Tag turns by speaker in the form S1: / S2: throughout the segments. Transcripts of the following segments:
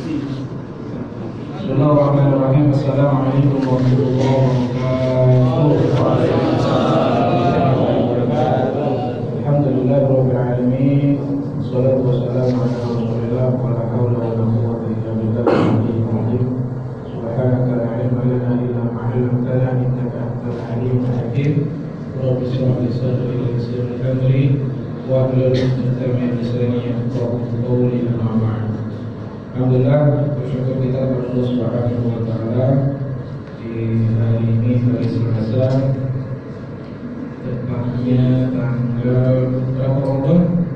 S1: Bismillahirrahmanirrahim. Assalamualaikum warahmatullahi wabarakatuh. Alhamdulillahirabbil alamin. Wassalatu wassalamu ala Rasulillah wa la haula wa la quwwata illa billahil azim. Subhanaka la ilma lana illa ma 'allamtana innaka antal alimul hakim. Rabbi shrah li sadri wa yassir li amri wa hlul 'uqdatam min lisani yafqahu qawli. Amma ba'd. Alhamdulillah, bersyukur kita kepada Allah Subhanahu wa taala di hari ini, hari Selasa, tepatnya tanggal berapa Ramadan?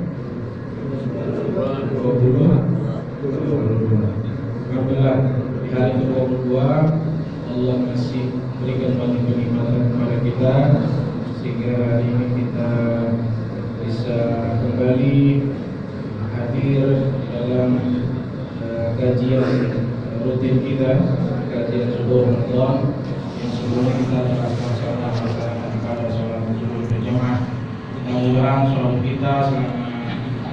S1: 22. Alhamdulillah, di hari ke-22 Allah masih berikan banyak kenikmatan kepada kita sehingga hari ini kita bisa kembali hadir dalam kajian rutin kita, kajian subuh Ramadan yang sebelumnya kita telah melaksanakan pada sholat subuh berjamaah. Mudah-mudahan sholat kita selama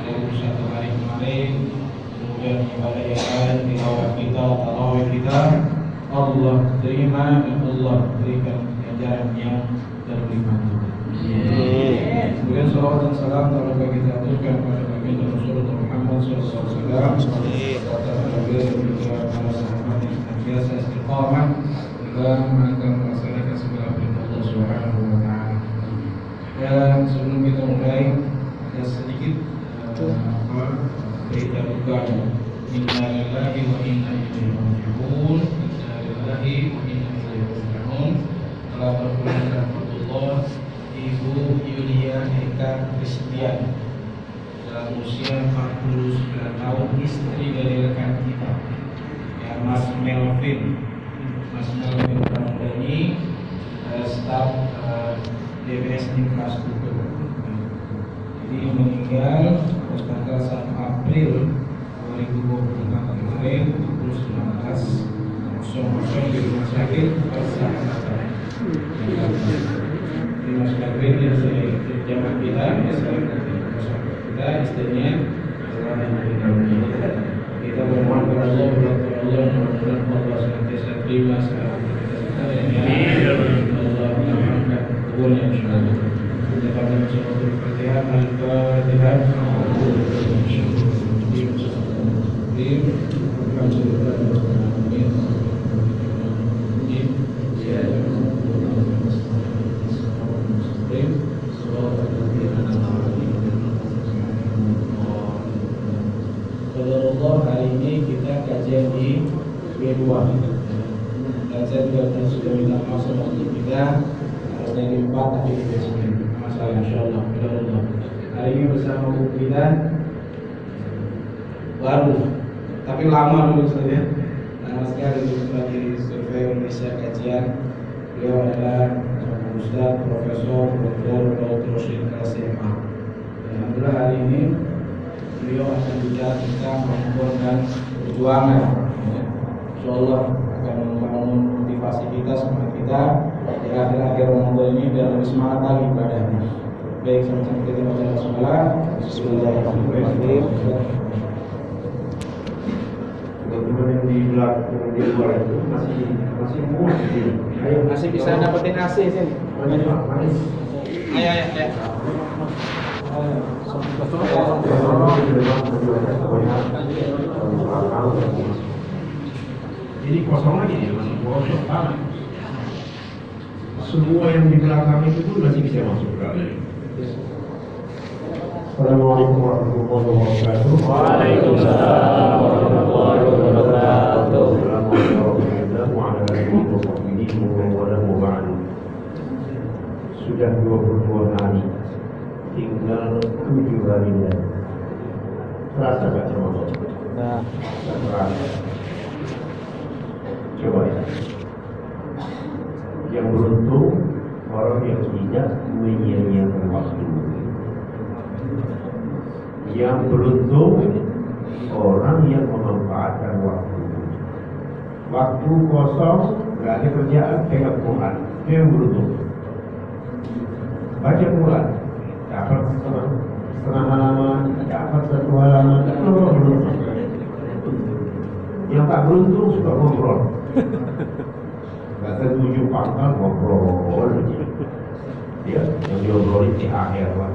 S1: 21 hari kemarin, kemudian ibadah yang lain, tilawah kita, tarawih kita, Allah terima dan Allah berikan ganjaran yang terlipat. Kemudian salawat dan salam telah kita aturkan kepada baginda Rasulullah Muhammad SAW, serta keluarga dan juga para sahabat yang senantiasa istiqamah dalam akan melaksanakan segala perintah Allah Subhanahu wa taala. Dan sebelum kita mulai, ada sedikit berita duka. Inna lillahi wa inna ilaihi raji'un. Inna lillahi wa inna ilaihi raji'un. Telah berpulang rahmatullah Ibu Yulia Eka Kristian dalam usia 49 tahun, istri dari rekan kita ya, Mas Melvin Pramudani, staf DPS Infrastruktur. Jadi meninggal pada tanggal 1 April 2024 kemarin pukul 19.00 di Rumah Sakit Persahabatan. Mas Melvin yang saya jamaah kita, kita istrinya kita bermohon kepada Allah, mudah-mudahan Allah senantiasa terima segala Allah mengamalkan kebunnya insyaallah. Kita pada surah Al-Fatihah. Al-Fatihah. Hari ini kita kajian di B2. Dan saya juga sudah minta maaf untuk kita harusnya di 4 tapi di B9. Masalah insyaallah. Hari ini bersama buku kita baru tapi lama dulu saja. Lama sekali sebagai survei Indonesia kajian. Beliau adalah Ustaz Profesor Dr. Dr. Rosyid LCMA. Alhamdulillah hari ini beliau akan bicara tentang perempuan dan perjuangan. Insyaallah akan membangun motivasi kita, semangat kita di akhir-akhir Ramadan ini dan lebih semangat lagi ibadahnya. Baik, sama-sama kita baca bismillah. Bismillahirrahmanirrahim.
S2: Teman-teman yang di belakang di luar itu masih muat di sini. Ayo,
S1: masih bisa dapetin AC sini.
S2: Manis.
S1: Ayo.
S2: Ini kosong lagi ya, masih kosong banget. Semua yang di belakang itu pun masih bisa masuk kali. Assalamualaikum warahmatullahi wabarakatuh.
S3: Waalaikumsalam warahmatullahi wabarakatuh.
S2: Sudah 22 hari, tinggal 7 hari lagi. Terasa gak sama?
S1: Nah,
S2: terasa. Coba ya. Yang beruntung orang yang tidak menyia-nyiakan waktu. Yang beruntung orang yang memanfaatkan waktu. Waktu kosong, gak ada kerjaan, pegang Quran. Itu yang beruntung. Baca Quran, dapat setengah halaman, dapat 1 halaman, itu beruntung. Yang tak beruntung suka ngobrol. Gak setuju pangkal ngobrol aja. Ya, yang diobrolin THR lah.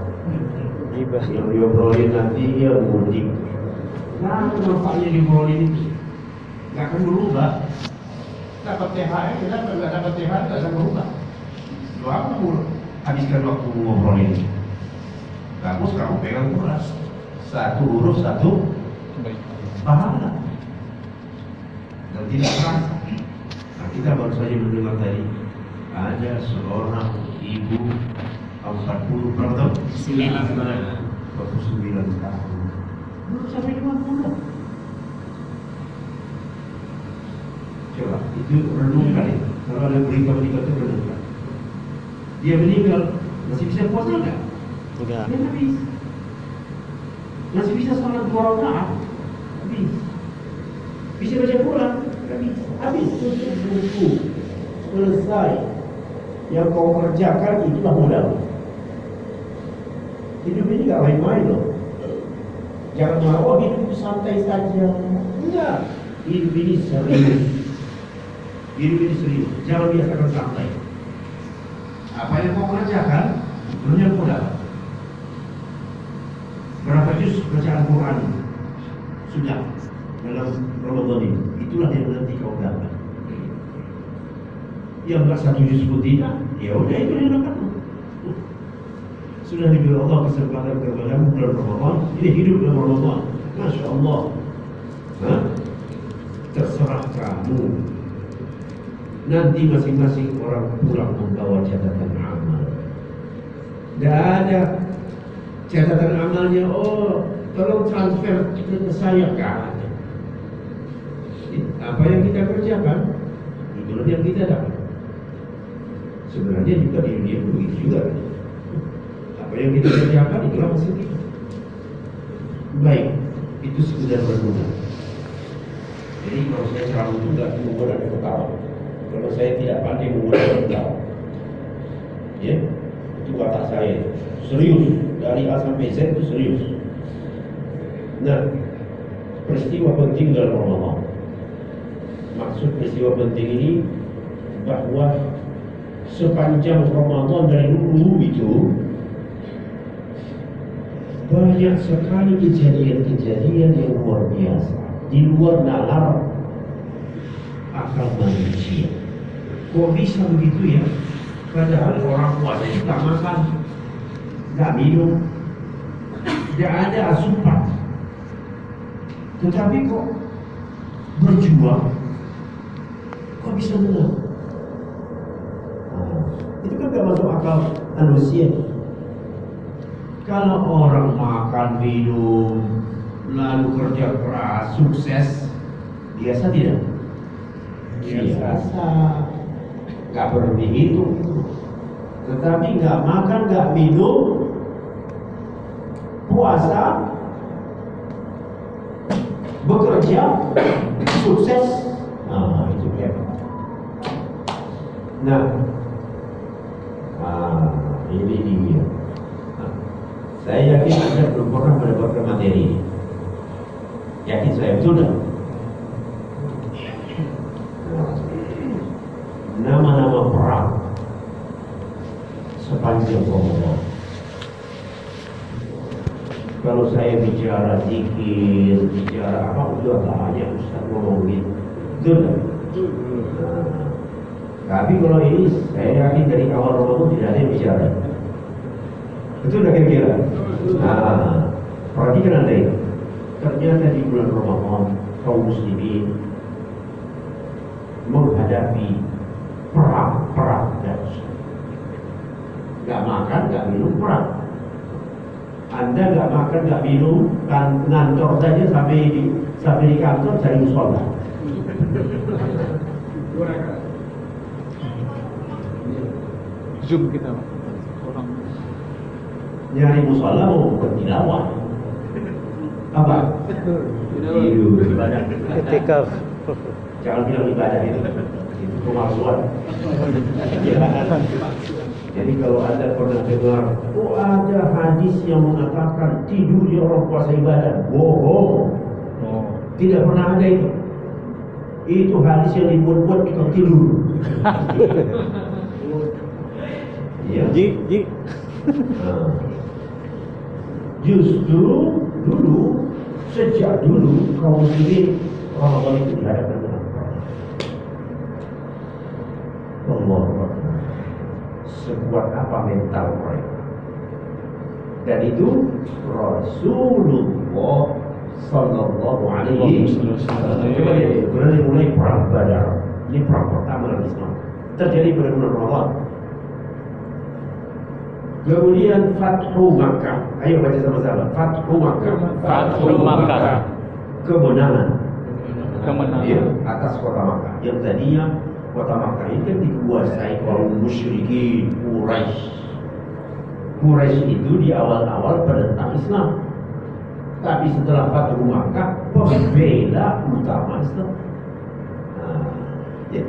S2: Yang diobrolin nanti ya mudik. Nah, nampaknya diobrolin itu. Gak akan berubah. Dapat THR, gak dapat THR, gak akan berubah. Lo apa mulu? Habiskan waktu ngobrolin. Bagus kamu pegang Quran. Satu huruf satu pahala. Dan tidak terasa. Nah, kita baru saja mendengar tadi ada seorang ibu 40 berapa? 49 tahun. Belum sampai 50. Coba itu renungkan itu. Kalau ada berita-berita itu renungkan. Dia meninggal masih bisa puasa enggak?
S3: Enggak.
S2: Dia habis. Masih bisa salat 2 rakaat? Habis. Bisa baca Quran? Habis. Habis tutup buku. Selesai. Yang kau kerjakan itulah modal. Hidup ini gak main-main loh. Jangan mau hidup itu santai saja. Enggak. Hidup ini serius. Hidup ini serius. Jangan biasakan santai. Apa yang kau kerjakan banyak modal. Berapa juz bacaan Quran sudah dalam Ramadan ini? Itulah yang nanti kau dapat. Yang enggak 1 juz pun tidak, ya udah itu yang dapat. Sudah diberi Allah kesempatan kepadamu bulan Ramadan, ini hidup dalam Ramadan. Masya Allah. Hah? Terserah kamu. Nanti masing-masing orang pulang membawa catatan amal. Tidak ada catatan amalnya. Oh, tolong transfer ke saya, kan? Apa yang kita kerjakan, itulah yang kita dapat. Sebenarnya juga di dunia begitu juga. Apa yang kita kerjakan itulah hasil kita. Baik, itu sekedar renungan. Jadi kalau saya ceramah itu tidak menggunakan ketawa. Kalau saya tidak pandai menggunakan ketawa, ya, itu kata saya serius dari A sampai Z itu serius. Nah, peristiwa penting dalam Ramadan. Maksud peristiwa penting ini bahwa sepanjang Ramadan dari dulu itu banyak sekali kejadian-kejadian yang luar biasa di luar nalar akal manusia. Kok bisa begitu ya? Padahal orang puasa itu tak makan, tak minum, tidak ada asupan, tetapi kok berjuang, kok bisa menang? Itu kan gak masuk akal manusia. Kalau orang makan, minum, lalu kerja keras, sukses, biasa tidak? Biasa. Gak berhenti itu. Tetapi gak makan, gak minum, puasa, bekerja, sukses. Nah, itu hebat. Nah, ini dia. Saya yakin Anda belum pernah mendapatkan materi ini. Yakin saya, betul tak? Nama-nama perang sepanjang Ramadan. Kalau saya bicara zikir, bicara apa, udah banyak Ustaz ngomong gitu. Betul tak? Tapi kalau ini saya yakin dari awal Ramadan tidak ada yang bicara. Betul tak kira-kira? Nah, perhatikan Anda ini. Ternyata di bulan Ramadan kaum muslimin menghadapi perang dahsyat. Gak makan, gak minum, perang. Anda gak makan, gak minum, kan ngantor saja sampai di kantor cari musola.
S3: Zoom kita, Pak. Orang
S2: Nyari musola mau bertilawah. Apa? Tidur, ibadah.
S3: Itikaf.
S2: Jangan bilang ibadah itu pemalsuan. Jadi kalau Anda pernah dengar, oh ada hadis yang mengatakan tidurnya orang puasa ibadah, bohong. Tidak pernah ada itu. Itu hadis yang dibuat-buat tukang tidur. Ya.
S3: Ji.
S2: Nah, justru dulu, sejak dulu kaum muslimin Ramadan itu dihadapkan dengan perang. Allah, sekuat apa mental mereka. Dan itu Rasulullah Sallallahu Alaihi Wasallam. Coba lihat, mulai perang Badar. Ini perang pertama dalam Islam. Terjadi pada bulan Ramadan. Kemudian Fathu Makkah. Ayo baca sama-sama. Fathu Makkah.
S3: Fathu Makkah.
S2: Kemenangan. Ya,
S3: Kemenangan.
S2: atas kota Makkah. Yang tadinya kota Makkah ini kan dikuasai kaum musyrikin Quraisy. Quraisy itu di awal-awal penentang Islam. Tapi setelah Fathu Makkah, pembela utama Islam. Nah, ya.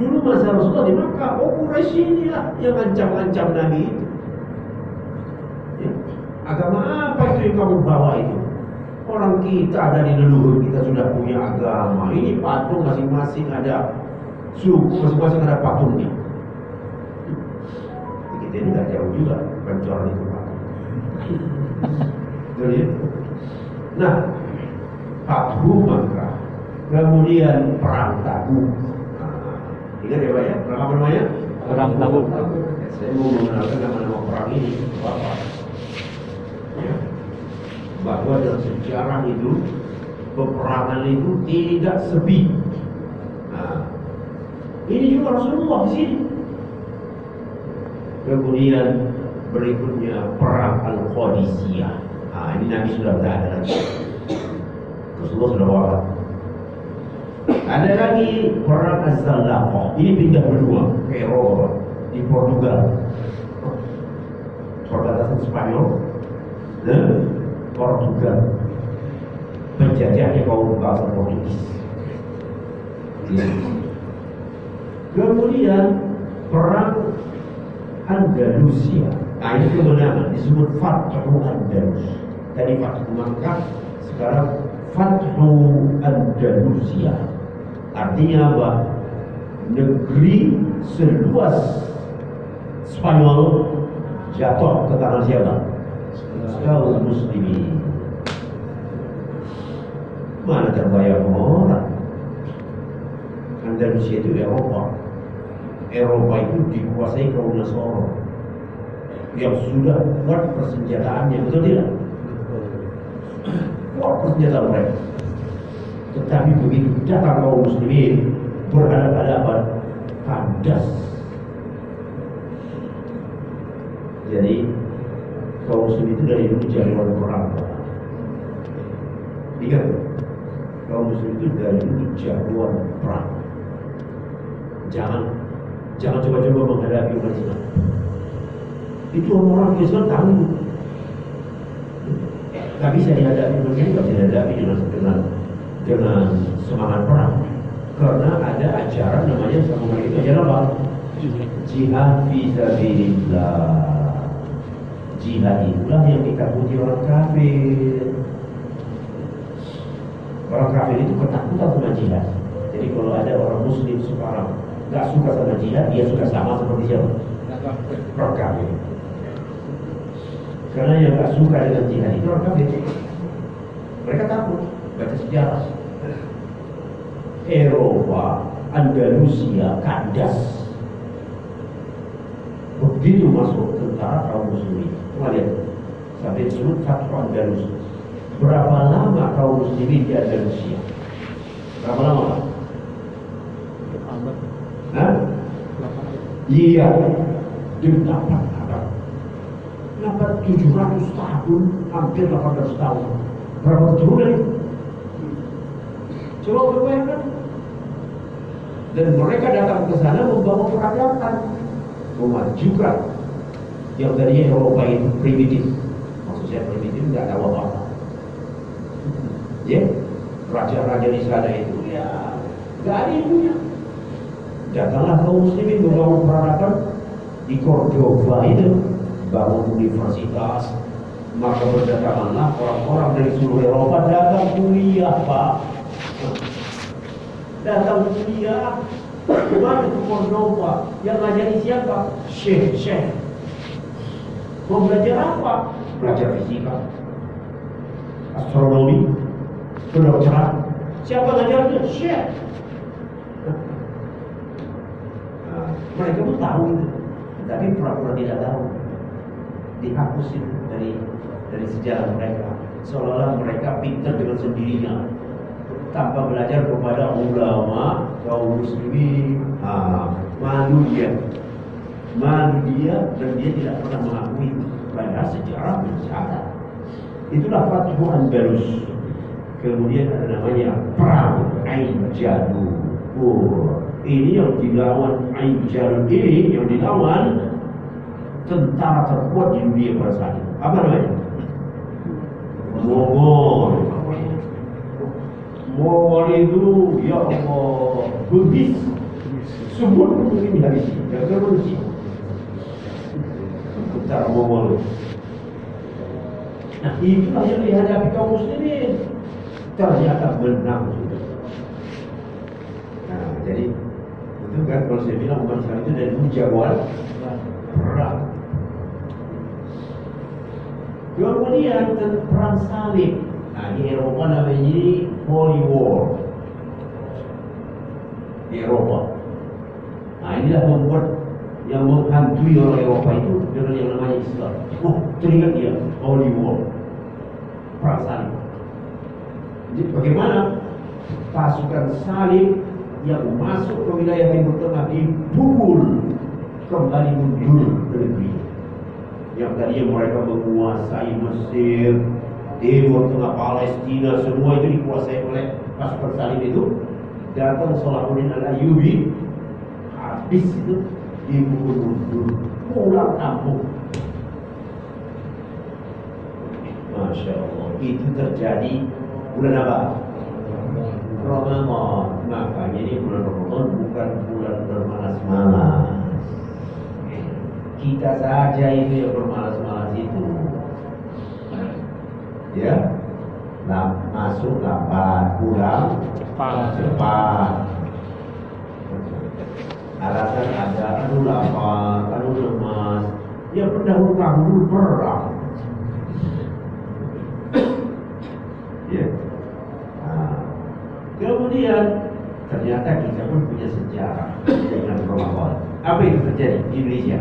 S2: Dulu masa Rasulullah di Makkah, Quraisy ini lah yang ancam-ancam Nabi itu. Ya. Agama apa itu yang kamu bawa itu? Orang kita dari leluhur kita sudah punya agama. Ini patung masing-masing ada suku, masing-masing ada patungnya. Kita ini tidak jauh juga pancoran itu patung. Jadi, nah, Fathu Makkah, kemudian perang Tabuk. Ingat ya Pak ya, perang apa namanya?
S3: Perang Tabuk.
S2: Saya mau mengenalkan nama-nama perang ini, Bapak. Ya. Bahwa dalam sejarah itu peperangan itu tidak sepi. Nah, ini juga Rasulullah di sini. Kemudian berikutnya perang Al-Qadisiyah. Nah, ini Nabi sudah tidak ada lagi. Rasulullah sudah wafat. Ada lagi perang Az-Zallaqah. Ini pindah berdua ke Eropa di Portugal. Perbatasan Spanyol dan Portugal. Penjajahnya kaum bangsa Portugis. Kemudian perang Andalusia. Nah, ini kemenangan disebut Fathu Andalus. Tadi Fathu Makkah, sekarang Fathu Andalusia. Artinya apa? Negeri seluas Spanyol jatuh ke tangan siapa? Kaum muslimin. Mana terbayang orang? Andalusia itu Eropa. Eropa itu dikuasai kaum Nasara yang sudah kuat persenjataannya, betul tidak? Kuat persenjataan mereka. Tetapi begitu datang kaum muslimin berhadapan-hadapan, kandas. Jadi kaum muslimin itu dari dulu jagoan perang. Ingat, kaum muslimin itu dari dulu jagoan perang. Jangan coba-coba menghadapi umat Islam. Itu orang Islam tahu. Gak bisa dihadapi, mungkin gak bisa dihadapi dengan semangat perang. Karena ada ajaran namanya sama itu ajaran apa? Jihad fisabilillah. Jihad itulah yang ditakuti orang kafir. Orang kafir itu ketakutan sama jihad. Jadi kalau ada orang muslim sekarang gak suka sama jihad, dia suka sama seperti siapa? Orang kafir. Karena yang gak suka dengan jihad itu orang kafir. Mereka takut. Baca sejarah. Eropa, Andalusia, kandas. Begitu masuk tentara kaum muslimin. Coba lihat. Sampai disebut Fathu Andalus. Berapa lama kaum muslimin di Andalusia? Berapa lama? Hah? Iya. 8 abad. 700 tahun, hampir 800 tahun. Berapa keturunan itu? Coba bayangkan. Dan mereka datang ke sana membawa peradaban, memajukan yang tadinya Eropa itu primitif. Maksud saya primitif, nggak tahu apa-apa. Ya, raja-raja di sana itu ya nggak ada ilmunya. Datanglah kaum muslimin membangun peradaban di Cordoba itu, bangun universitas. Maka berdatanganlah orang-orang dari seluruh Eropa datang kuliah, Pak. datang kuliah, kemana ke Cordova? Yang ngajari siapa? Syekh. Mau belajar apa? Belajar fisika, astronomi, kedokteran. Siapa ngajarnya? Syekh. Nah, mereka pun tahu itu, tapi pura-pura tidak tahu. Dihapusin dari sejarah mereka, seolah-olah mereka pintar dengan sendirinya tanpa belajar kepada ulama kaum muslimin. Malu dia dan dia tidak pernah mengakui, padahal sejarah mencatat. Itulah Fathu Andalus. Kemudian ada namanya Perang Ain Jalut. Ini yang dilawan Ain Jalut, ini yang dilawan tentara terkuat di dunia pada saat itu. Apa namanya? Mongol itu, ya Allah, Buddhis. Semua mungkin dihabisi, gak revolusi. Tentara Mongol. Nah, itulah yang dihadapi kaum muslimin. Ternyata menang sudah. Nah, jadi itu kan kalau saya bilang umat Islam itu dari jagoan perang. Kemudian perang salib. Nah, di Eropa namanya ini Holy War. Di Eropa. Nah, inilah membuat yang menghantui orang Eropa itu dengan yang namanya Islam. Teringat dia Holy War, perang salib. Jadi bagaimana pasukan salib yang masuk ke wilayah Timur Tengah dipukul kembali mundur ke negeri. Yang tadinya mereka menguasai Mesir, Timur Tengah, Palestina, semua itu dikuasai oleh pasukan salib itu. Datang Salahuddin Al-Ayyubi, habis itu dipukul mundur, pulang kampung. Masya Allah, itu terjadi bulan apa? Ramadan. Makanya ini bulan Ramadan bukan bulan bermalas-malas. Kita saja itu yang bermalas-malas itu. Ya, masuk lambat, pulang cepat. Alasan ada, aduh lapar, aduh lemas. Ya pendahulu perang. Ya. Nah, kemudian ternyata kita pun punya sejarah dengan Ramadan. Apa yang terjadi di Indonesia?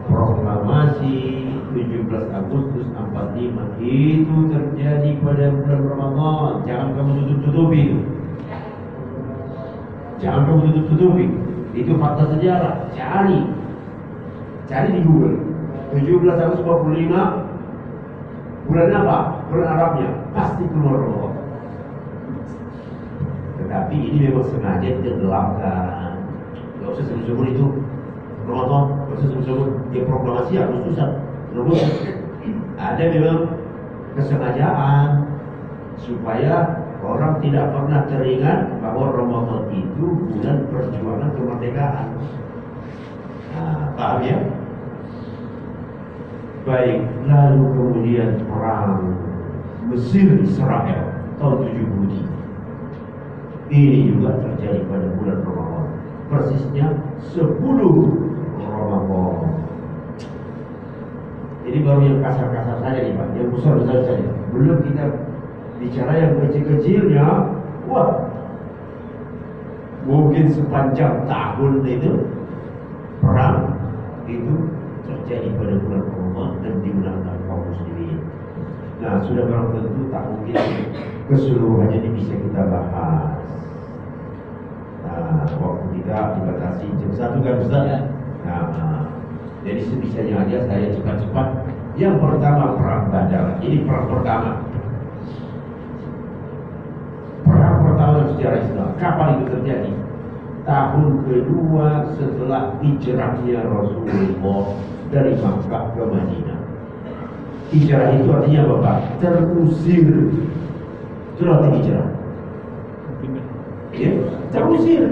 S2: Proklamasi 17 Agustus 45 itu terjadi pada bulan Ramadan. Jangan kamu tutup-tutupi. Jangan kamu tutup-tutupi. Itu fakta sejarah. Cari di Google. 17 Agustus 45 bulan apa? Bulan Arabnya. Pasti keluar Ramadan. Tetapi ini memang sengaja ditenggelamkan. Gak usah sebut-sebut itu Ramadan, gak usah sebut-sebut dia proklamasi Agustusan. Ada memang kesengajaan supaya orang tidak pernah teringat bahwa Ramadan itu bulan perjuangan kemerdekaan. Nah, paham ya? Baik, lalu kemudian perang Mesir Israel tahun 73. Ini juga terjadi pada bulan Ramadan. Persisnya 10 Ramadan. Ini baru yang kasar-kasar saja nih Pak, yang besar-besar saja. Belum kita bicara yang kecil-kecilnya. Wah, mungkin sepanjang tahun itu perang itu terjadi pada bulan Ramadan dan dimenangkan kaum muslimin. Nah, sudah barang tentu tak mungkin keseluruhannya ini bisa kita bahas. Nah, waktu kita dibatasi jam 1 kan Ustaz? Ya. Nah, jadi sebisanya aja saya cepat-cepat. Yang pertama perang Badar. Ini perang pertama. Perang pertama sejarah Islam. Kapan itu terjadi? Tahun kedua setelah hijrahnya Rasulullah dari Makkah ke Madinah. Hijrah itu artinya apa Pak? Terusir. Itu arti hijrah. Ya, terusir.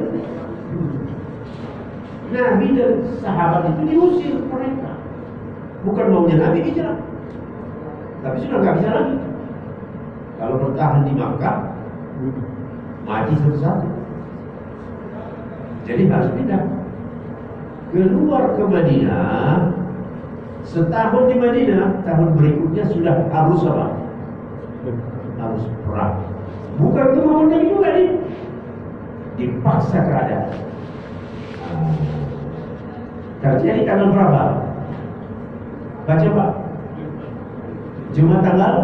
S2: Nabi dan sahabat itu diusir mereka. Bukan maunya Nabi hijrah, tapi sudah nggak bisa lagi. Kalau bertahan di Makkah, mati satu-satu. Jadi harus pindah keluar ke Madinah. Setahun di Madinah, tahun berikutnya sudah harus apa? Harus perang. Bukan kemauan Nabi juga nih, dipaksa keadaan. Terjadi tanggal berapa? Baca Pak. Jumat tanggal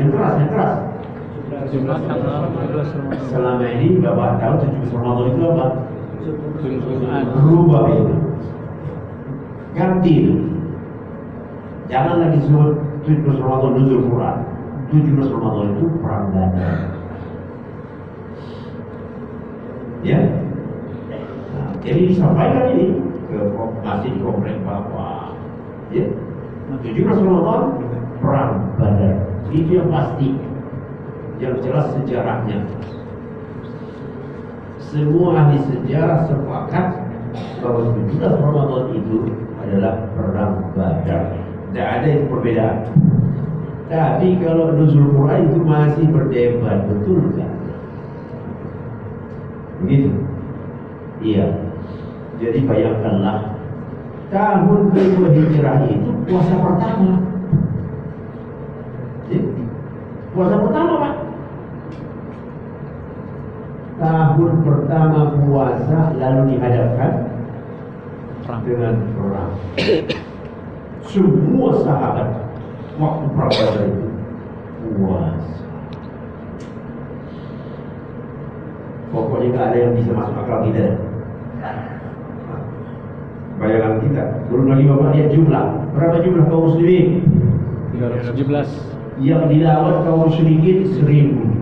S2: yang keras.
S3: Jumat tanggal 12 Ramadan.
S2: Selama ini Bapak tahu 17 Ramadan itu apa?
S3: Jumat.
S2: Berubah itu. Ganti. Jangan lagi sebut 17 Ramadan nuzul Quran. 17 Ramadan itu perang Badar. Ya. Nah, jadi disampaikan ini ke masih di komplek Bapak. Ya. 17 Ramadan perang Badar. Itu yang pasti. Yang jelas sejarahnya. Semua ahli sejarah sepakat bahwa 17 Ramadan itu adalah perang Badar. Tidak ada yang perbedaan. Tapi kalau nuzul Quran itu masih berdebat, betul kan? Begitu? Iya. Jadi bayangkanlah tahun kedua hijrah itu puasa pertama. Puasa pertama Pak. Tahun pertama puasa lalu dihadapkan dengan perang. Semua sahabat waktu perang Badar itu puasa. Pokoknya nggak ada yang bisa masuk akal kita. Bayangan kita. Belum lagi Bapak lihat jumlah. Berapa jumlah kaum muslimin?
S3: 317.
S2: Yang dilawan kaum musyrikin 1000.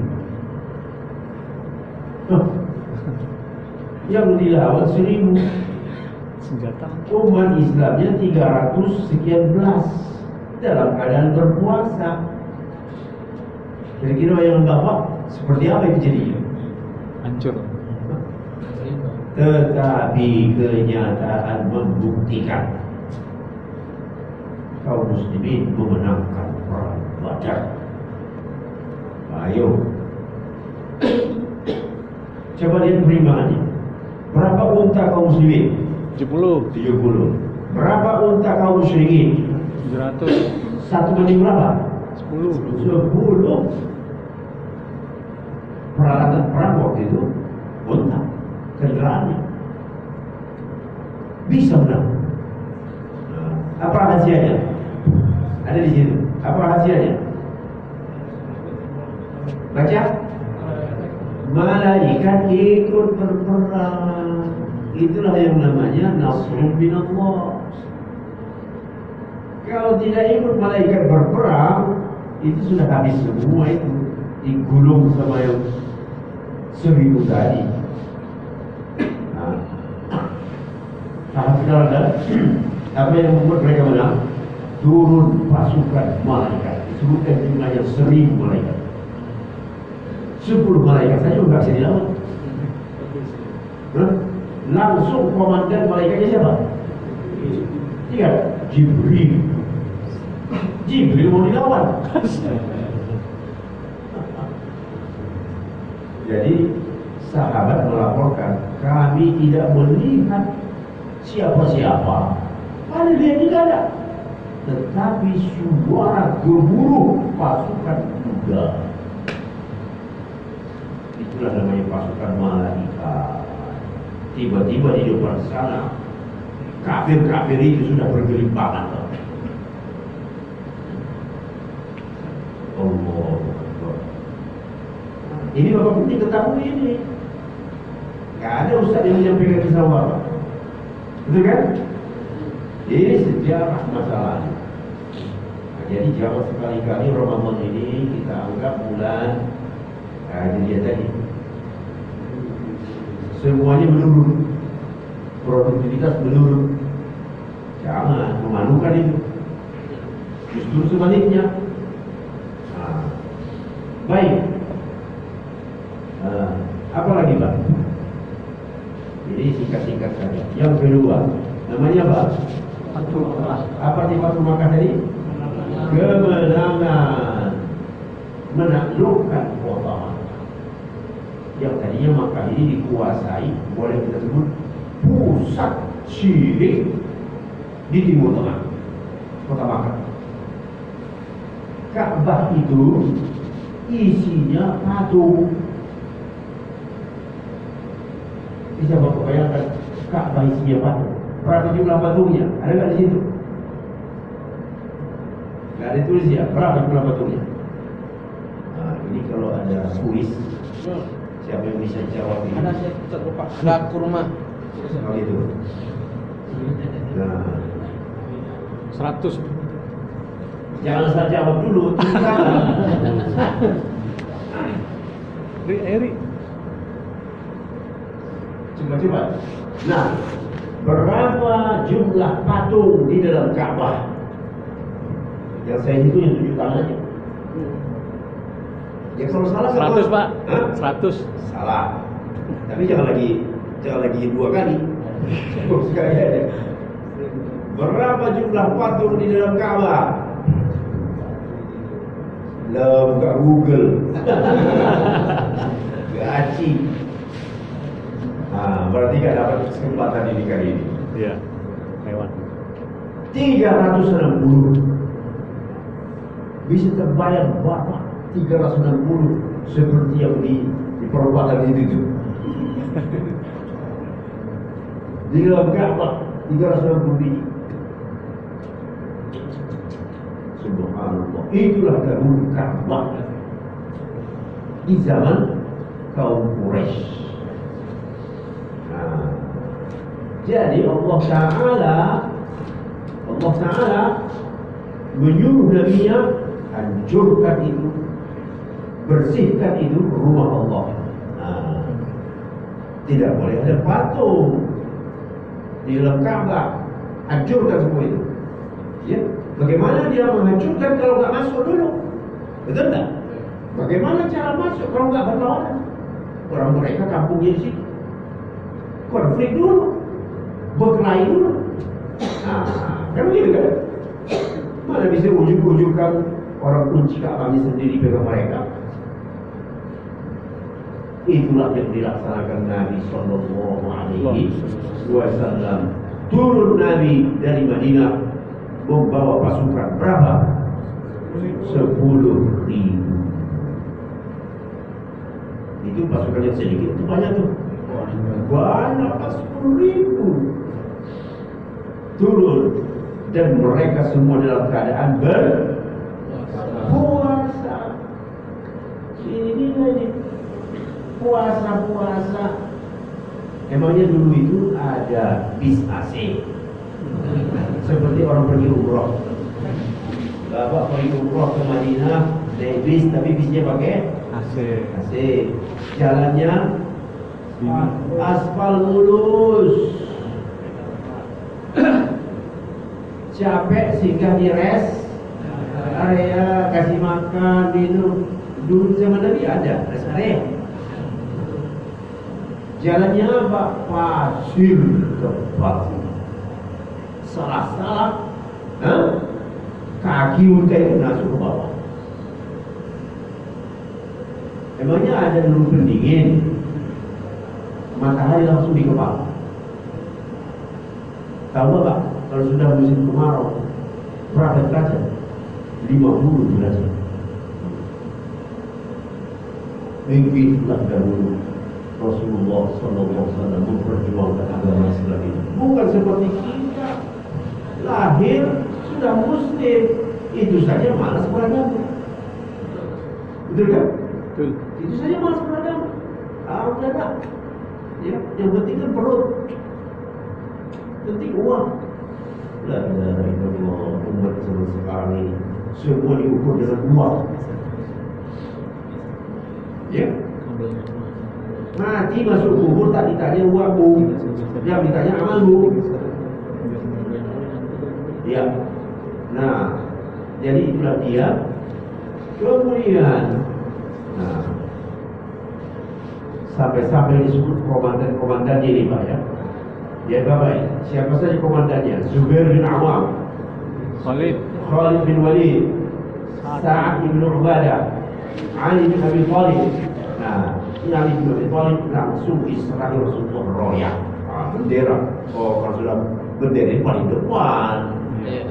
S2: Yang dilawan 1000.
S3: Senjata.
S2: Umat Islamnya 300 sekian belas dalam keadaan berpuasa. Kira-kira yang Bapak seperti apa itu jadinya?
S3: Hancur.
S2: Tetapi kenyataan membuktikan kaum muslimin memenangkan perang Badar. Ayo, coba lihat perimbangannya. Berapa unta kaum muslimin?
S3: 70.
S2: 70. Berapa unta kaum musyrikin?
S3: 700.
S2: Satu banding berapa?
S3: 10.
S2: 10. Peralatan perang waktu itu unta, kendaraannya bisa menang. Apa rahasianya? Ada di situ. Apa rahasianya? Baca. Malaikat ikut berperang. Itulah yang namanya nasrun minallah. Kalau tidak ikut malaikat berperang, itu sudah habis semua itu. Digulung sama yang 1000 tadi. Nah, saudara, apa yang membuat mereka menang? Turun pasukan malaikat. Disebutkan jumlahnya 1000 malaikat. 10 malaikat saja nggak bisa dilawan. Langsung komandan malaikatnya siapa? Iya, Jibril. Jibril mau dilawan. Jadi sahabat melaporkan, kami tidak melihat siapa-siapa. Ada dia tidak ada. Tetapi suara gemuruh pasukan kuda. Itulah namanya pasukan malaikat. Tiba-tiba di depan sana kafir-kafir itu sudah bergelimpangan. Allah. Ini Bapak penting ketahui ini. Gak ada ustaz yang menyampaikan kisah Bapak. Betul kan? Ini sejarah masalahnya. Nah, jadi jangan sekali-kali Ramadan ini kita anggap bulan jadi tadi semuanya menurun, produktivitas menurun. Jangan memalukan itu. Justru sebaliknya. Nah, baik. Apa lagi Pak? Jadi singkat-singkat saja. Yang kedua, namanya apa? Apa sih Fathul Makkah tadi? Kemenangan, menaklukkan kota. Makkah ini dikuasai, boleh kita sebut pusat syirik di Timur Tengah, kota Makkah. Ka'bah itu isinya patung. Bisa Bapak bayangkan Ka'bah isinya patung? Berapa jumlah patungnya? Ada nggak di situ? Nggak ada tulis ya. Berapa jumlah patungnya? Nah, ini kalau ada kuis, siapa yang bisa jawab ini?
S4: Ada saya lupa. Ada kurma.
S2: Oh itu. Nah,
S3: 100.
S2: jangan saya jawab dulu.
S3: Eri.
S2: Coba. Nah, berapa jumlah patung di dalam Ka'bah? Yang saya hitung yang 7 tangan aja. Ya kalau salah
S3: 100, Pak.
S2: Hah?
S3: 100.
S2: Salah. Tapi jangan lagi 2 kali. Sekali aja. Berapa jumlah patung di dalam Ka'bah? Buka Google. Gaci. Nah, berarti gak dapat kesempatan ini kali ini.
S3: Iya. Lewat.
S2: 360. Bisa terbayang berapa? 360 seperti yang di perempatan itu tuh. Di dalam Ka'bah 360 biji. Subhanallah. Itulah dahulu Ka'bah di zaman kaum Quraisy. Nah, jadi Allah Ta'ala menyuruh Nabi-Nya hancurkan itu, bersihkan itu rumah Allah. Nah, tidak boleh ada patung di dalam Ka'bah, hancurkan semua itu. Ya, bagaimana dia menghancurkan kalau nggak masuk dulu? Betul nggak? Bagaimana cara masuk kalau nggak berlawanan? Orang mereka kampungnya di situ, konflik dulu, berkelahi dulu. Nah, kan begitu kan? Mana bisa ujuk-ujukan orang kunci Ka'bahnya sendiri pegang mereka? Itulah yang dilaksanakan Nabi Sallallahu Alaihi Wasallam. Turun Nabi dari Madinah membawa pasukan berapa? 10.000. Itu pasukan yang sedikit, itu banyak tuh. Banyak, 10.000 turun, dan mereka semua dalam keadaan berpuasa. Ini aja puasa. Emangnya dulu itu ada bis AC seperti orang pergi umroh. Bapak pergi umroh ke Madinah naik bis, tapi bisnya pakai AC. Jalannya aspal mulus. Capek singgah di rest area, kasih makan, minum. Dulu zaman Nabi ada rest area. Jalannya apa? Pasir tempat. Salah, kaki udah yang masuk ke bawah. Emangnya ada dulu pendingin, matahari langsung di kepala. Tahu Bapak, kalau sudah musim kemarau berapa derajat? 50 derajat. Begitulah dahulu Rasulullah SAW memperjuangkan agama Islam ini. Bukan seperti kita lahir sudah muslim, itu saja malas beragama. Betul kan?
S3: Betul.
S2: Itu saja malas beragama. Udah. Ya, yang penting kan perut, penting uang. La ilaha illallah. Umat sekarang ini semua diukur dengan uang. Ya. Mati masuk kubur tak ditanya uangmu, yang ditanya amalmu. Ya. Nah, jadi itulah dia. Kemudian, nah, sampai disebut komandannya ini Pak ya. Dia Bapak, siapa saja komandannya? Zubair bin Awam, Khalid bin Walid, Sa'ad bin Ubadah, Ali bin Abi Thalib. Nah, Ali bin Abi Thalib langsung Israel Rasulullah royak. Bendera, kalau sudah bendera ini paling depan.
S4: Iya.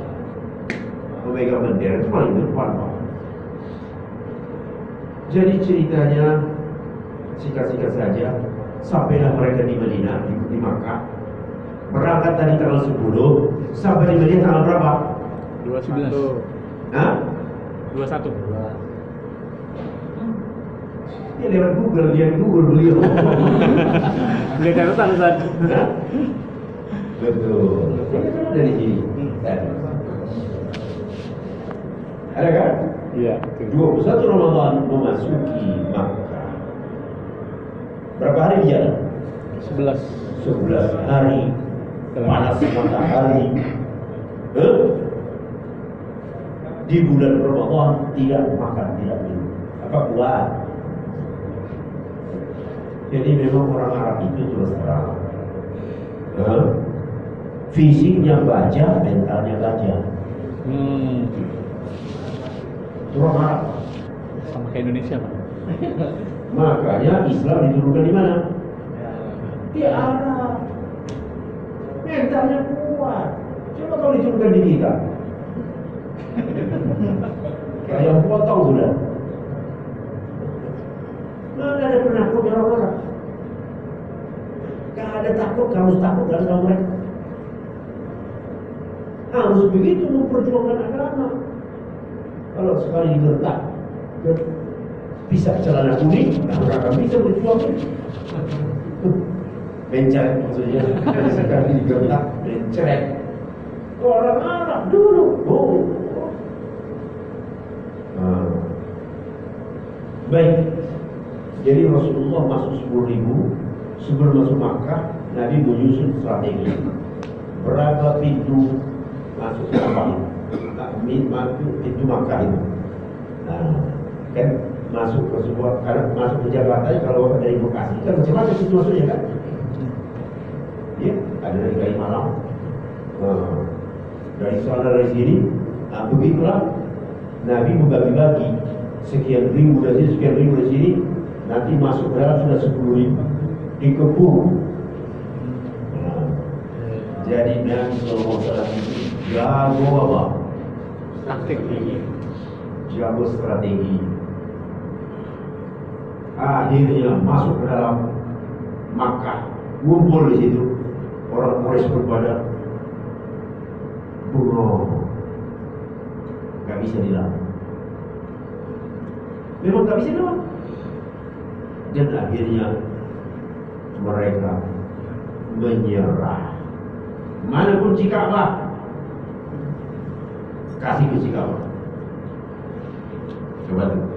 S2: Memegang bendera itu paling depan, Pak. Jadi ceritanya singkat-singkat saja, sampailah mereka di Madinah, di Makkah. Berangkat dari tanggal 10, sampai di Madinah tanggal berapa?
S3: 21.
S2: Hah?
S3: 21.
S2: Dia lewat Google, dia Google beliau.
S3: Beli catatan Ustaz.
S2: Hah? Betul. Dari sini. Ada kan?
S3: Iya.
S2: 21 Ramadan memasuki Makkah. Berapa hari di jalan?
S3: 11.
S2: 11 hari. Panas matahari. Di bulan Ramadan tidak makan, tidak minum. Apa kuat? Jadi memang orang Arab itu terus terang. Fisiknya baja, mentalnya baja. Orang Arab.
S3: Sama kayak Indonesia, Pak.
S2: Makanya Islam diturunkan di mana? Di Arab. Mentalnya kuat. Coba kalau diturunkan di kita. Kayak yang potong sudah. Mana ada penakut orang Arab? Gak ada takut, kamu takut gak sama mereka. Harus begitu memperjuangkan agama. Kalau sekali digertak, pisah celana kuning, nah akan bisa berjuang. Mencret maksudnya, sekali digertak, mencret. Orang Arab dulu, baik. Jadi Rasulullah masuk 10.000 sebelum masuk Makkah, Nabi menyusun strategi. Berapa pintu masuk Makkah? Pintu Makkah itu. Nah, kan masuk ke sebuah, karena masuk ke Jakarta kalau dari Bekasi kan macam-macam pintu masuknya kan? Ya, ada dari Kalimalang, dari sana dari sini. Nah, begitulah Nabi membagi-bagi sekian ribu dari sini, sekian ribu dari sini. Nanti masuk ke dalam sudah 10.000 dikepung. Nah, jadi Nabi SAW itu jago apa?
S3: Strategi.
S2: Jago strategi. Akhirnya masuk ke dalam Makkah, ngumpul di situ orang Quraisy berpada bengong, gak bisa dilawan. Memang gak bisa dilawan. Dan akhirnya mereka menyerah. Mana kunci Ka'bah? Kasih kunci Ka'bah. Coba tuh.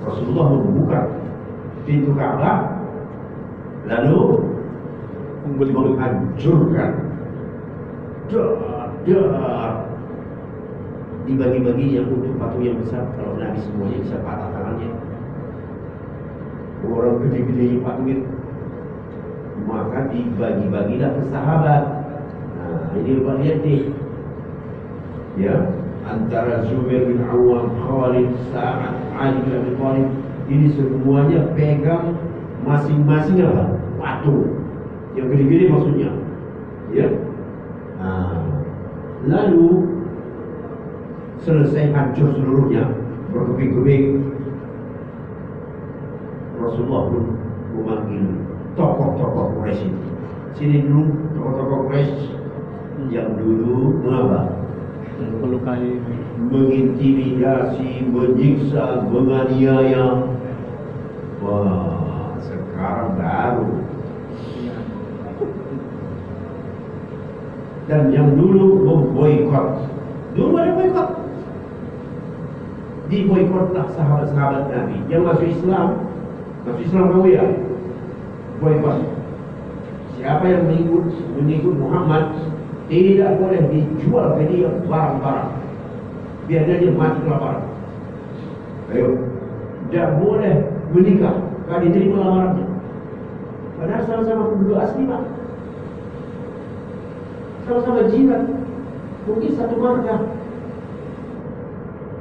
S2: Rasulullah membuka pintu Ka'bah, lalu menghancurkan. Dibagi-bagi yang untuk patung yang besar. Kalau Nabi semuanya bisa patah tangannya. Orang gede-gede patung itu, maka dibagi-bagilah ke sahabat. Nah, ini lihat nih, ya, antara Zubair bin Awam, Khalid, Sa'ad, Ali bin Abi Thalib, ini semuanya pegang masing-masing apa? Patung yang gede-gede maksudnya, ya. Nah, lalu selesai hancur seluruhnya, berkeping-keping. Rasulullah pun memanggil tokoh-tokoh Quraisy. Sini dulu tokoh-tokoh Quraisy yang dulu mengapa?
S3: Melukai,
S2: Mengintimidasi, menyiksa, menganiaya. Wah, sekarang baru. Dan yang dulu memboikot. Dulu ada boikot. Diboikotlah sahabat-sahabat Nabi yang masuk Islam. Masuk Islam kamu ya? Boikot. Siapa yang mengikut Muhammad tidak boleh dijual ke dia barang-barang. Biar dia mati kelaparan. Ayo. Tidak boleh menikah. Tidak diterima lamarannya. Padahal sama-sama penduduk asli, Pak. Sama-sama jihad. Mungkin satu marga.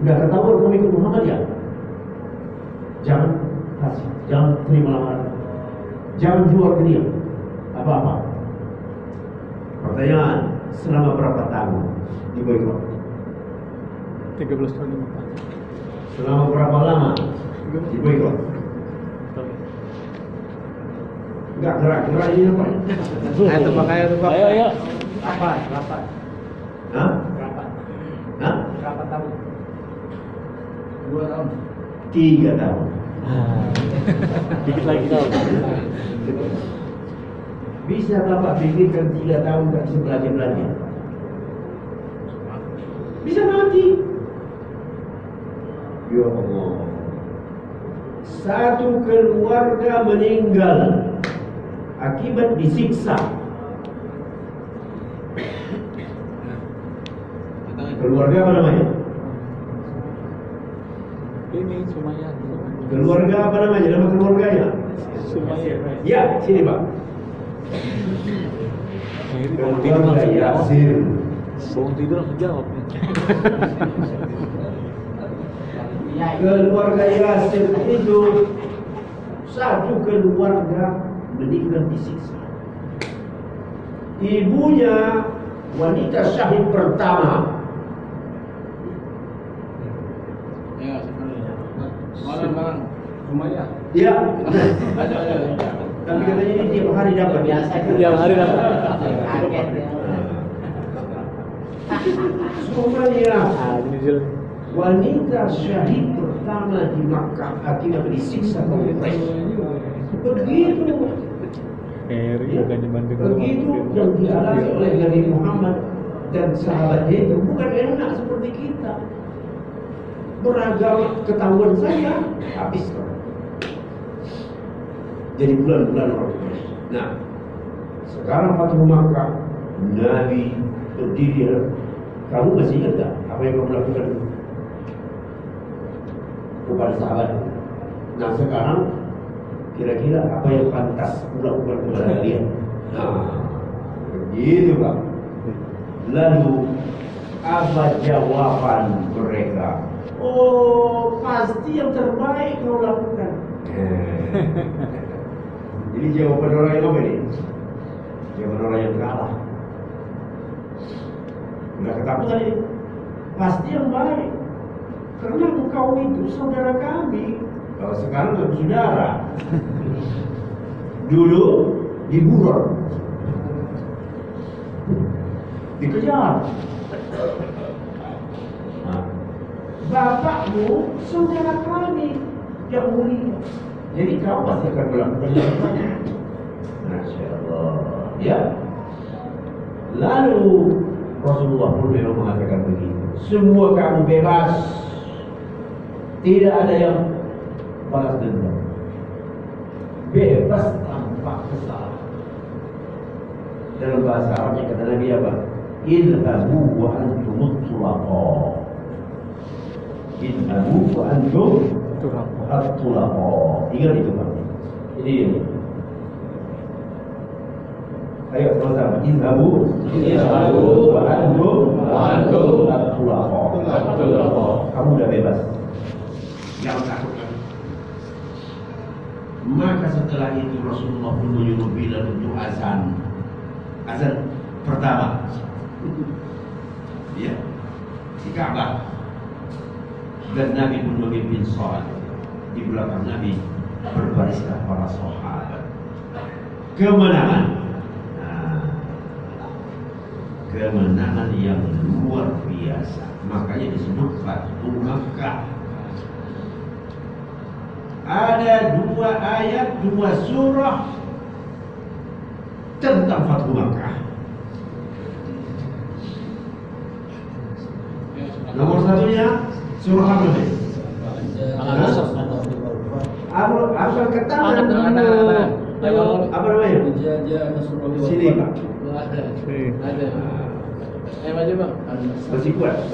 S2: Tidak ketahuan kamu ikut Muhammad ya? Jangan kasih, jangan terima lamaran, jangan jual ke dia apa-apa. Pertanyaan, selama berapa tahun di boykot?
S3: 13 tahun ini, Pak.
S2: Selama berapa lama di boykot? Enggak gerak-gerak ini apa?
S4: Ayo tebak, ayo tebak.
S3: Ayo.
S4: Rapat.
S2: Hah? Hah?
S4: Berapa tahun? 2 tahun.
S2: 3 tahun.
S3: Dikit lagi tahu.
S2: Bisa Bapak pikirkan 3 tahun tak bisa belajar. Bisa mati. Ya Allah. Satu keluarga meninggal akibat disiksa. Keluarga apa namanya?
S3: Ini Sumaya.
S2: Keluarga apa namanya? Nama keluarganya?
S3: Sumaya.
S2: Ya, sini Pak. Keluarga Yasir.
S3: Bangun tidur langsung jawab.
S2: Keluarga Yasir itu satu keluarga meninggal disiksa. Ibunya wanita syahid pertama.
S4: Ya, Malang. Sumaya.
S2: Ya.
S4: Ada.
S2: Tapi katanya ini tiap hari dapat.
S4: Biasa.
S3: Tiap hari dapat.
S4: Kaget ya.
S2: Sumaya.
S3: Ini Jil.
S2: Wanita syahid pertama di Makkah akibat disiksa kaum Quraisy. Begitu. Begitu yang dialami oleh Nabi Muhammad dan sahabatnya itu bukan enak seperti kita. Beragama ketahuan saya habis. Jadi bulan-bulan orang Quraisy. Nah, sekarang Fathu Makkah, Nabi berdiri. Kamu masih ingat tak apa yang kamu lakukan kepada sahabat? Nah, sekarang kira-kira apa yang pantas melakukan kepada kalian? Nah, begitu Pak. Lalu apa jawaban mereka? Oh, pasti yang terbaik kau lakukan. Jadi jawaban orang yang apa ini? Jawaban orang yang kalah. Enggak ketakutan ini. Pasti yang baik. Karena engkau itu saudara kami. Kalau sekarang nggak bersaudara. Dulu diburon, dikejar. Nah, bapakmu saudara kami yang mulia. Jadi kau pasti akan melakukan yang banyak. Masya Allah. Ya. Lalu Rasulullah pun memang mengatakan begitu. Semua kamu bebas. Tidak ada yang balas dendam. Bebas tanpa kesalahan. Dalam bahasa Arabnya kata Nabi apa? Idhabu wa antum tulaqa. Idhabu wa antum tulaqa. Ingat itu Pak. Ini dia. Ayo sama-sama. Idhabu wa antum tulaqa. Kamu udah bebas. Jangan takut lagi. Maka setelah itu Rasulullah pun menyuruh Bilal untuk azan. Azan pertama. Ya. Di Ka'bah. Dan Nabi pun memimpin salat. Di belakang Nabi berbarislah para sahabat. Kemenangan. Nah, kemenangan yang luar biasa. Makanya disebut Fathu Makkah. Ada 2 ayat, 2 surah tentang Fathu Makkah. Nomor satunya surah apa nih? Apa ketahuan dulu? Apa namanya? Sini Pak.
S4: Ada. Ayo maju Bang.
S2: Masih kuat.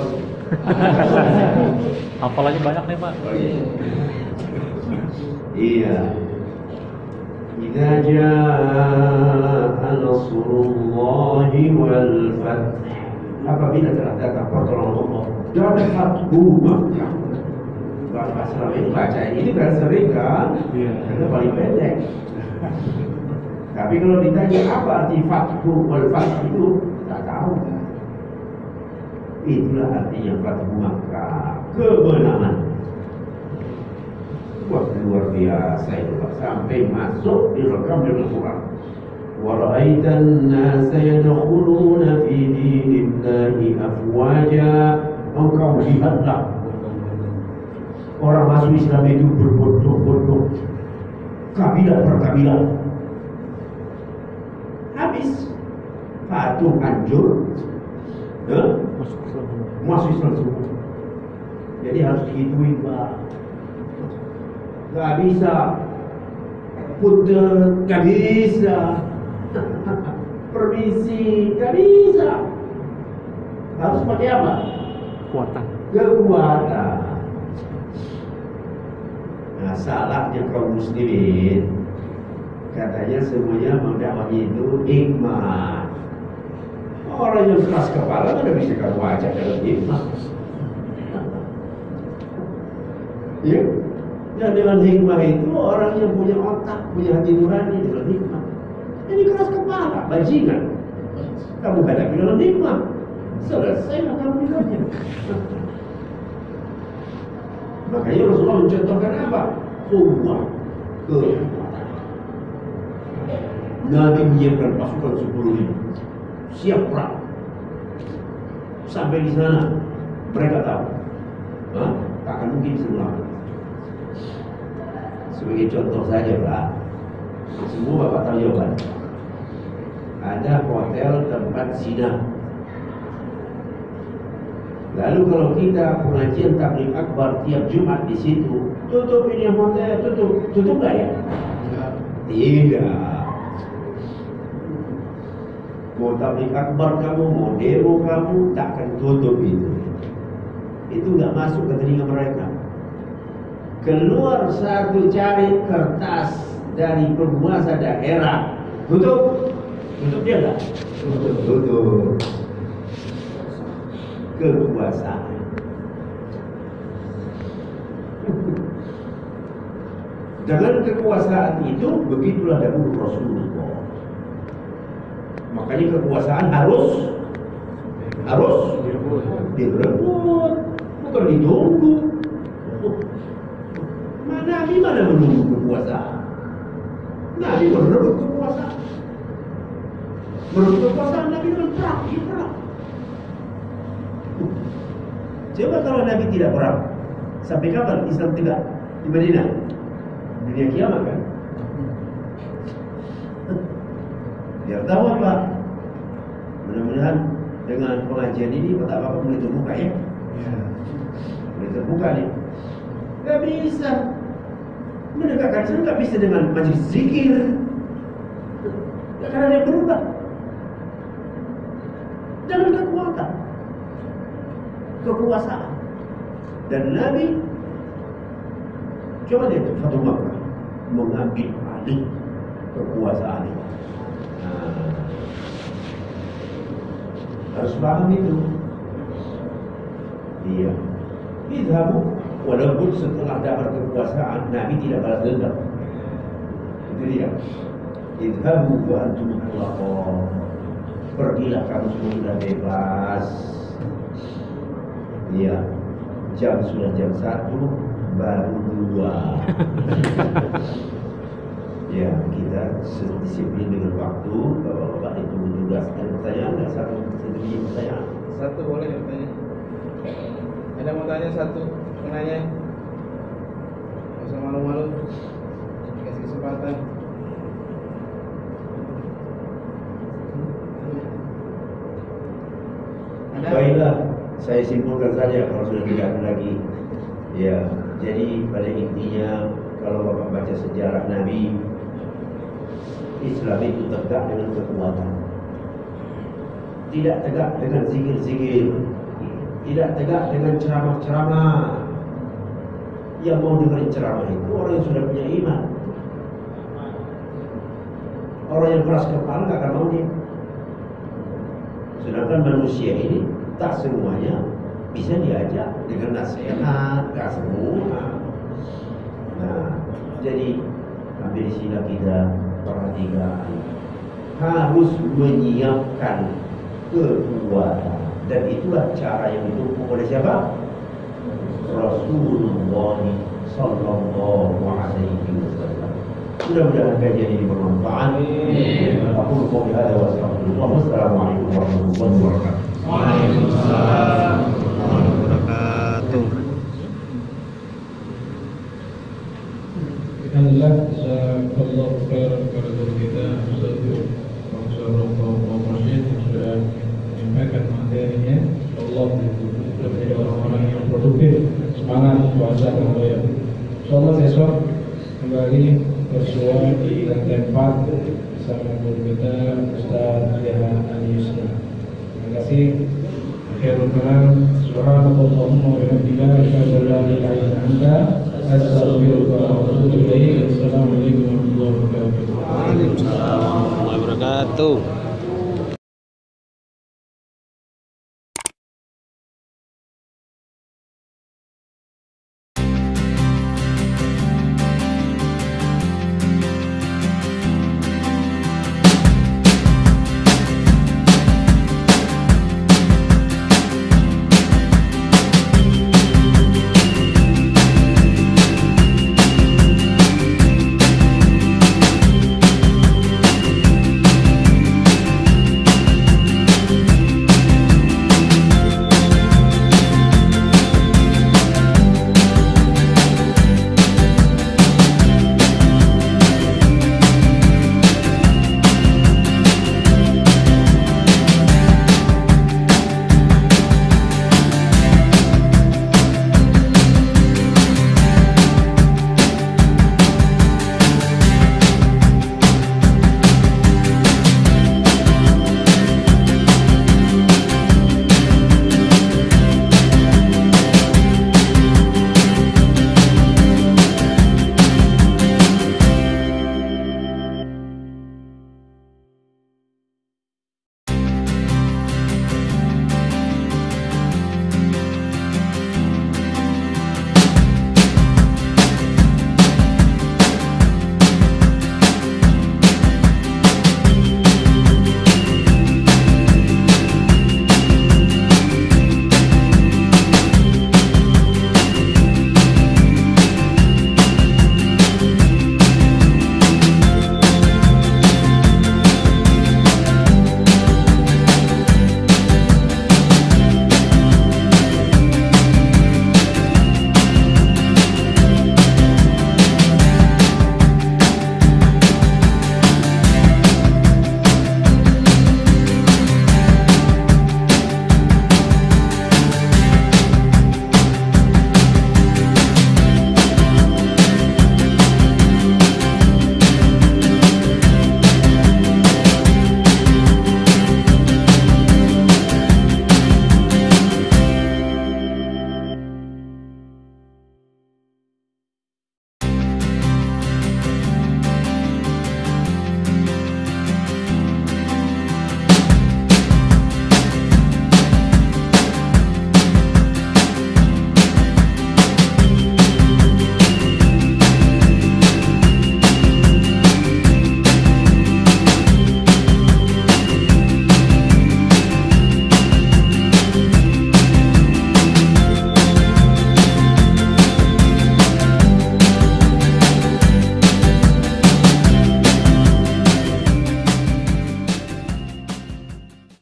S3: Hafalannya banyak nih Pak.
S2: Iya. Idza jaa nasrullahi wal fath. Apabila telah datang pertolongan Allah dan Fathu Makkah. Pak selama ini baca ini kan sering kan?
S3: Iya.
S2: Karena paling pendek. Tapi kalau ditanya apa arti fathu wal fath itu, tak tahu. Itulah artinya Fathu Makkah, kemenangan. Wah, luar biasa itu Pak. Sampai masuk direkam dalam Al-Quran. Wa ra'aitan nasa yadkhuluna fi dinillahi afwaja. Engkau lihatlah orang masuk Islam itu berbondong-bondong, kabilah per kabilah. Habis patung hancur, masuk Islam semua. Jadi harus digituin Pak. Gak bisa punten, gak bisa permisi, gak bisa. Harus pakai apa?
S3: Kuatan.
S2: Kekuatan. Nah, salahnya kaum muslimin, katanya semuanya mendakwahnya itu hikmah. Orang yang keras kepala mana bisa kamu ajak dalam hikmah? Ya, dan dengan hikmah itu orang yang punya otak, punya hati nurani dengan hikmah. Ini keras kepala, bajingan. Kamu hadapi dengan hikmah, selesai kamu hidupnya. Makanya Rasulullah mencontohkan apa? Kuwah, kekuatan. Nabi menyiapkan pasukan 10.000, siap perang. Sampai di sana mereka tahu, tak akan mungkin semua. Sebagai contoh saja Pak, semua Bapak tahu jawaban. Ada hotel tempat zina. Lalu kalau kita pengajian tabligh akbar tiap Jumat di situ, tutup ini hotel, tutup nggak ya? Tidak. Mau tabligh akbar kamu, mau demo kamu, tak akan tutup itu. Itu nggak masuk ke telinga mereka. Keluar satu cari kertas dari penguasa daerah, tutup dia nggak? Tutup. Kekuasaan. Dengan kekuasaan itu, begitulah dahulu Rasulullah. Makanya kekuasaan harus direbut, bukan ditunggu. Nabi mana menunggu kekuasaan? Nabi merebut kekuasaan. Merebut kekuasaan Nabi dengan perang, perang. Coba kalau Nabi tidak perang, sampai kapan Islam tegak di Madinah? Dunia kiamat kan? Biar tahu apa? Mudah-mudahan dengan pengajian ini Bapak-bapak mulai terbuka ya. Mulai terbuka nih. Gak bisa menegakkan Islam, gak bisa dengan majlis zikir. Gak akan ada yang berubah. Jangan kekuatan, kekuasaan. Dan Nabi coba lihat Fathu Makkah mengambil alih kekuasaan itu. Harus paham itu. Iya. Idhabu, walaupun setelah dapat kekuasaan Nabi tidak balas dendam. Itu dia. Idhabu wa antum khulaqah. Pergilah kamu semua sudah bebas. Iya. Jam sudah jam 1, baru 2. Ya, kita disiplin dengan waktu. Bapak-bapak itu tugas. Ada pertanyaan nggak? Satu pertanyaan.
S4: Satu boleh bertanya. Ada mau tanya satu penanya? Nggak usah malu-malu. Kasih kesempatan. Ada?
S2: Baiklah, saya simpulkan saja kalau sudah tidak ada lagi. Ya, jadi pada intinya kalau Bapak baca sejarah Nabi, Islam itu tegak dengan kekuatan. Tidak tegak dengan zikir-zikir. Tidak tegak dengan ceramah-ceramah. Yang mau dengerin ceramah itu orang yang sudah punya iman. Orang yang keras kepala gak akan mau dia. Sedangkan manusia ini tak semuanya bisa diajak dengan nasihat, gak semua. Nah, jadi ambil sila kita perhatikan, harus menyiapkan kekuatan, dan itulah cara yang didukung oleh siapa? Rasulullah Sallallahu Alaihi Wasallam. Mudah-mudahan kajian ini bermanfaat. Aku qouli hadza wa astaghfirullah. Wassalamualaikum warahmatullahi wabarakatuh.
S5: Waalaikumsalam warahmatullahi wabarakatuh.
S1: Alhamdulillah, jazakallahu khairan kepada guru kita Ustaz Profesor Dr. Muhammad Rashid yang sudah menyampaikan materinya. Insyaallah kita menjadi orang-orang yang produktif, semangat puasa kembali. Insyaallah besok kembali bersua di lantai 4 bersama guru kita Ustaz Yahya Al-Yusra. Terima kasih. Akhirul kalam, subhanallahumma wa bihamdika, asyhadu an la ilaha illa anta, astaghfiruka wa atubu ilaik. Assalamualaikum warahmatullahi wabarakatuh.
S5: Waalaikumsalam warahmatullahi wabarakatuh.